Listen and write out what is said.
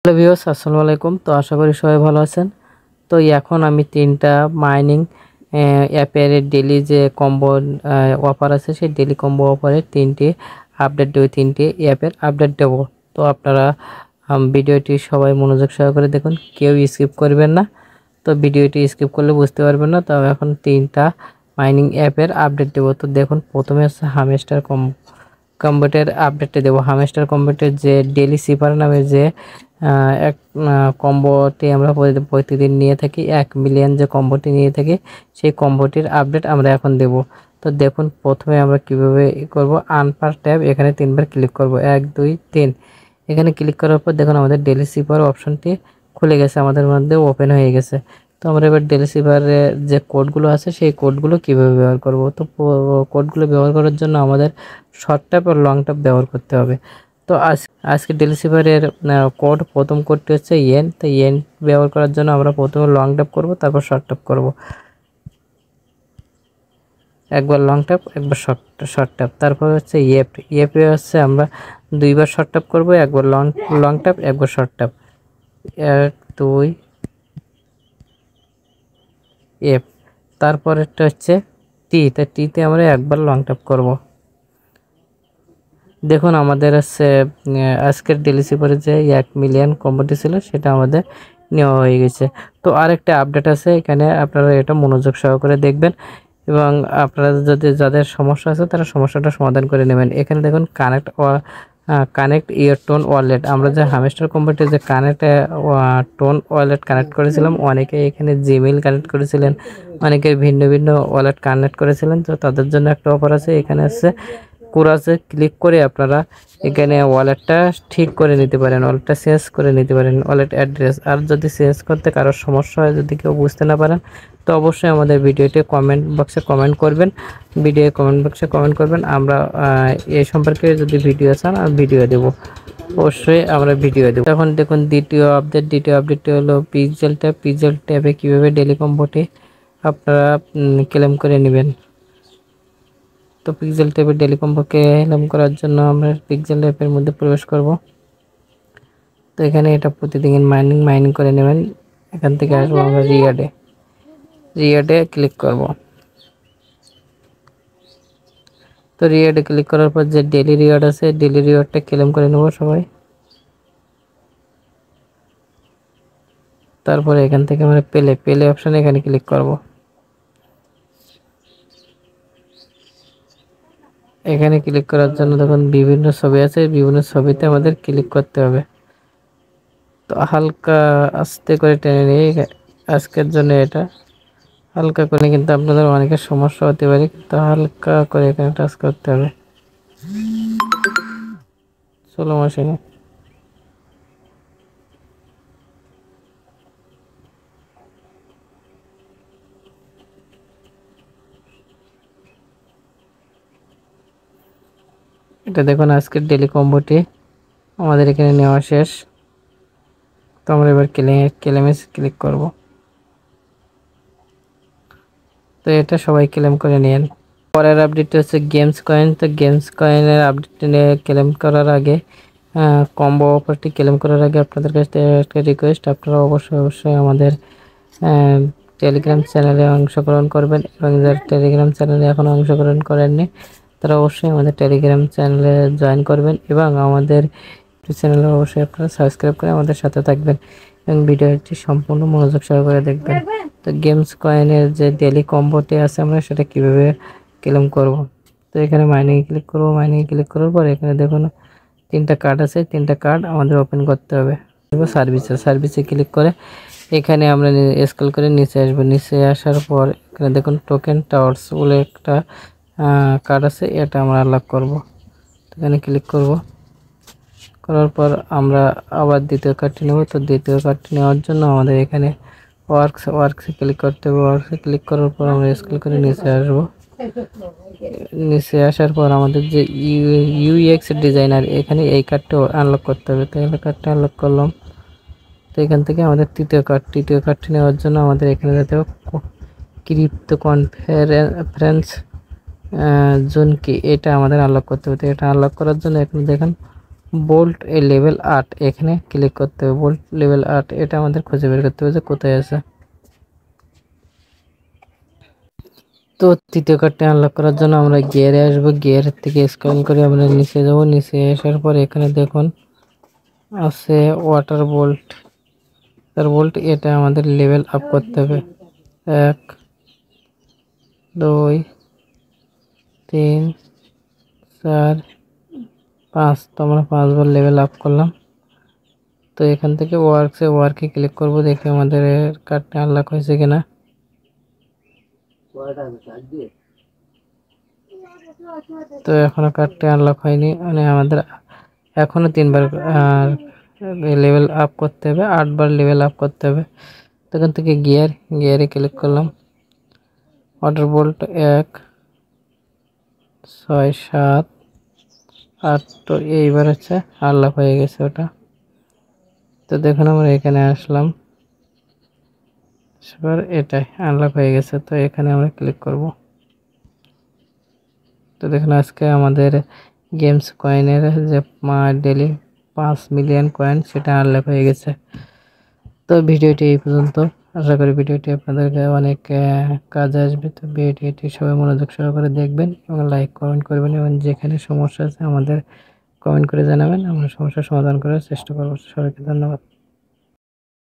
Hello viewers, আসসালামু আলাইকুম। তো আশা করি সবাই ভালো আছেন। তো এখন আমি 3টা মাইনিং অ্যাপের ডেইলি যে কম্বো অফার আছে, সেই ডেইলি কম্বো অফারের 3টি আপডেট দেবো, 3টি অ্যাপের আপডেট দেবো। তো আপনারা ভিডিওটি সবাই মনোযোগ সহকারে দেখুন, কেউ স্কিপ করবেন না। তো ভিডিওটি স্কিপ করলে বুঝতে পারবেন না। তো এখন 3টা মাইনিং অ্যাপের আপডেট দেবো। তো দেখুন, প্রথমে হচ্ছে হামস্টার কম্বোটের আপডেটটা দেবো। হামস্টার কম্বোটের যে ডেইলি সিপার নামে যে এক কম্বোটি আমরা প্রতিদিন নিয়ে থাকি, 1 মিলিয়ন যে কম্বোটি নিয়ে থাকি, সেই কম্বোটির আপডেট আমরা এখন দেব। তো দেখুন, প্রথমে আমরা কিভাবে করব। আনপার ট্যাব, এখানে 3বার ক্লিক করব, 1 2 3। এখানে ক্লিক করার পর দেখুন আমাদের ডেইলি সিপার অপশনটি খুলে গেছে, আমাদের মধ্যে ওপেন হয়ে গেছে। তো আমরা এবার ডেইলি সিপারে যে কোডগুলো আছে, সেই কোডগুলো কিভাবে ব্যবহার করব। তো কোডগুলো ব্যবহার করার জন্য আমাদের শর্ট ট্যাপ আর লং ট্যাপ ব্যবহার করতে হবে। তো আজকে ডেইলি সিপারের কোড, প্রথম কোডটি হচ্ছে ইয়েন। তো ইয়েন ব্যবহার করার জন্য আমরা প্রথমে লং ট্যাপ করব, তারপর শর্ট ট্যাপ করব। একবার লং ট্যাপ, একবার শর্ট ট্যাপ। তারপর হচ্ছে ইয়েপে হচ্ছে আমরা 2বার শর্ট ট্যাপ করব, একবার লং ট্যাপ, একবার শর্ট ট্যাপ। 1 2 এফ। তারপরেরটা হচ্ছে টি। তা টিতে আমরা একবার লং ট্যাপ করব। দেখুন আমাদের হচ্ছে আজকের ডেইলি সিপারে যে 1 মিলিয়ন কম্বোটি ছিল, সেটা আমাদের নেওয়া হয়ে গেছে। তো আরেকটা আপডেট আছে এখানে, আপনারা এটা মনোযোগ সহকারে দেখবেন এবং আপনারা যাদের সমস্যা আছে তারা সমস্যাটা সমাধান করে নেবেন। এখানে দেখুন কানেক্ট ইয়োর টোন ওয়ালেট। আমরা যে হামস্টার কম্বোটি যে কানেক্ট টোন ওয়ালেট কানেক্ট করেছিলাম, অনেকে এখানে জিমেইল কানেক্ট করেছিলেন, অনেকে ভিন্ন ভিন্ন ওয়ালেট কানেক্ট করেছিলেন। তো তাদের জন্য একটা অফার আছে। এখানে আছে কুরাসে ক্লিক করে আপনারা এখানে ওয়ালেটটা ঠিক করে নিতে পারেন, ওয়ালেটটা চেঞ্জ করে নিতে পারেন, ওয়ালেট অ্যাড্রেস। আর যদি চেঞ্জ করতে কারোর সমস্যা হয়, যদি কেউ বুঝতে না পারেন, তো অবশ্যই আমাদের ভিডিওতে কমেন্ট বক্সে কমেন্ট করবেন, আমরা এই সম্পর্কে যদি ভিডিও চান আর ভিডিও দেব, অবশ্যই আমরা ভিডিও দেব। এখন দেখুন দ্বিতীয় আপডেটটি হলো পিক্সেল ট্যাবে কীভাবে ডেইলি কম্বোটি আপনারা ক্লেম করে নেবেন। তো পিক্সেল ট্যাবের ডেইলি কম্বোকে ক্লেম করার জন্য আমরা পিক্সেল ট্যাবের মধ্যে প্রবেশ করব। তো এখানে এটা প্রতিদিন মাইনিং করে নেবেন। এখান থেকে আসবো আমরা রিওয়ার্ডে ক্লিক করব। তো রিওয়ার্ডে ক্লিক করার পর যে ডেইলি রিওয়ার্ড আছে, ডেইলি রিওয়ার্ডটা ক্লেম করে নেব সবাই। তারপরে এখান থেকে আমরা পেলে অপশানে এখানে ক্লিক করব। এখানে ক্লিক করার জন্য দেখুন বিভিন্ন ছবি আছে, বিভিন্ন ছবিতে আমাদের ক্লিক করতে হবে। তো হালকা আস্তে করে টেনে নিয়ে আজকের জন্য এটা হালকা করে, কিন্তু আপনাদের অনেকের সমস্যা হতে পারে, তো হালকা করে এখানে টাচ করতে হবে। চলো মেশিনে। এটা দেখুন আজকের ডেইলি কম্বোটি আমাদের এখানে নেওয়া শেষ। তো আমরা এবার ক্লেমে ক্লিক করব। তো এটা সবাই ক্লেম করে নিন। পরের আপডেট হচ্ছে গেমস কয়েন। তো গেমস কয়েনের আপডেট নিয়ে ক্লেম করার আগে, কম্বো অফারটি ক্লেম করার আগে আপনাদের কাছ থেকে একটা রিকোয়েস্ট, আপনারা অবশ্যই আমাদের টেলিগ্রাম চ্যানেলে অংশগ্রহণ করবেন, এবং যারা টেলিগ্রাম চ্যানেলে এখনও অংশগ্রহণ করেননি তারা অবশ্যই আমাদের টেলিগ্রাম চ্যানেলে জয়েন করবেন, এবং আমাদের চ্যানেলে অবশ্যই আপনারা সাবস্ক্রাইব করে আমাদের সাথে থাকবেন এবং ভিডিওটি সম্পূর্ণ মনোযোগ সহকারে দেখবেন। তো গেমস কয়েনের যে ডেইলি কম্বোটি আছে, আমরা সেটা কিভাবে ক্লেম করব। তো এখানে মাইনিংয়ে ক্লিক করব। মাইনিংয়ে ক্লিক করার পর এখানে দেখুন 3টা কার্ড আছে, 3টা কার্ড আমাদের ওপেন করতে হবে। সার্ভিসে ক্লিক করে এখানে আমরা স্ক্রল করে নিচে আসবো। নিচে আসার পর এখানে দেখুন টোকেন টাওয়ার্স বলে একটা কার্ড আছে, এটা আমরা আনলক করব। এখানে ক্লিক করব। করার পর আমরা আবার দ্বিতীয় কার্ডটি নেব। তো দ্বিতীয় কার্ডটি নেওয়ার জন্য আমাদের এখানে ওয়ার্কসে ক্লিক করতে হবে। ওয়ার্কসে ক্লিক করার পর আমরা স্ক্রল করে নিচে আসবো। নিচে আসার পর আমাদের যে ইউএক্স ডিজাইনার, এখানে এই কার্ডটা আনলক করতে হবে। তো এই কার্ডটা আনলক করলাম। তো এখান থেকে আমাদের তৃতীয় কার্ডটি নেওয়ার জন্য আমাদের এখানে যেতে হবে ক্রিপ্টো কনফারেন্স জোন কি, এটা আমাদের আনলক করতে হবে। তো এটা আনলক করার জন্য এখানে দেখেন বোল্ট এ লেভেল 8 এখানে ক্লিক করতে হবে। বোল্ট লেভেল 8 এটা আমাদের খুঁজে বের করতে হবে যে কোথায় আছে। তো তৃতীয় কার্ডটি আনলক করার জন্য আমরা গিয়ারে আসবো, গিয়ার থেকে স্ক্রল করে আমরা নিচে যাব। নিচে আসার পর এখানে দেখুন আছে ওয়াটার বোল্ট। বোল্ট এটা আমাদের লেভেল আপ করতে হবে। 1 2 3 4 5। তো আমরা 5 বার লেভেল আপ করলাম। তো এখান থেকে ওয়ার্কে ক্লিক করব, দেখি আমাদের কার্ডটা আনলক হয়েছে কিনা। তো এখনো কার্ডটি আনলক হয়নি, মানে আমাদের এখনো 3 বার লেভেল আপ করতে হবে, 8 বার লেভেল আপ করতে হবে। তো এখান থেকে গিয়ারে ক্লিক করলাম। Water bolt 1 6 7 8। তো এইবার হচ্ছে আনলক হয়ে গেছে ওটা। তো দেখুন আমরা এখানে আসলাম, এবার এটাই আনলক হয়ে গেছে। তো এখানে আমরা ক্লিক করব। তো দেখুন আজকে আমাদের গেমস কয়েনের যে ডেলি 5 মিলিয়ন কয়েন সেটা আনলক হয়ে গেছে। তো ভিডিওটি এই পর্যন্ত। আশা করি ভিডিওটি আপনাদেরকে অনেক কাজে আসবে। তো ভিডিওটি সবাই মনোযোগ সহকারে দেখবেন এবং লাইক কমেন্ট করবেন, এবং যেখানে সমস্যা আছে আমাদের কমেন্ট করে জানাবেন, আমরা সমস্যার সমাধান করার চেষ্টা করব। সবাইকে ধন্যবাদ।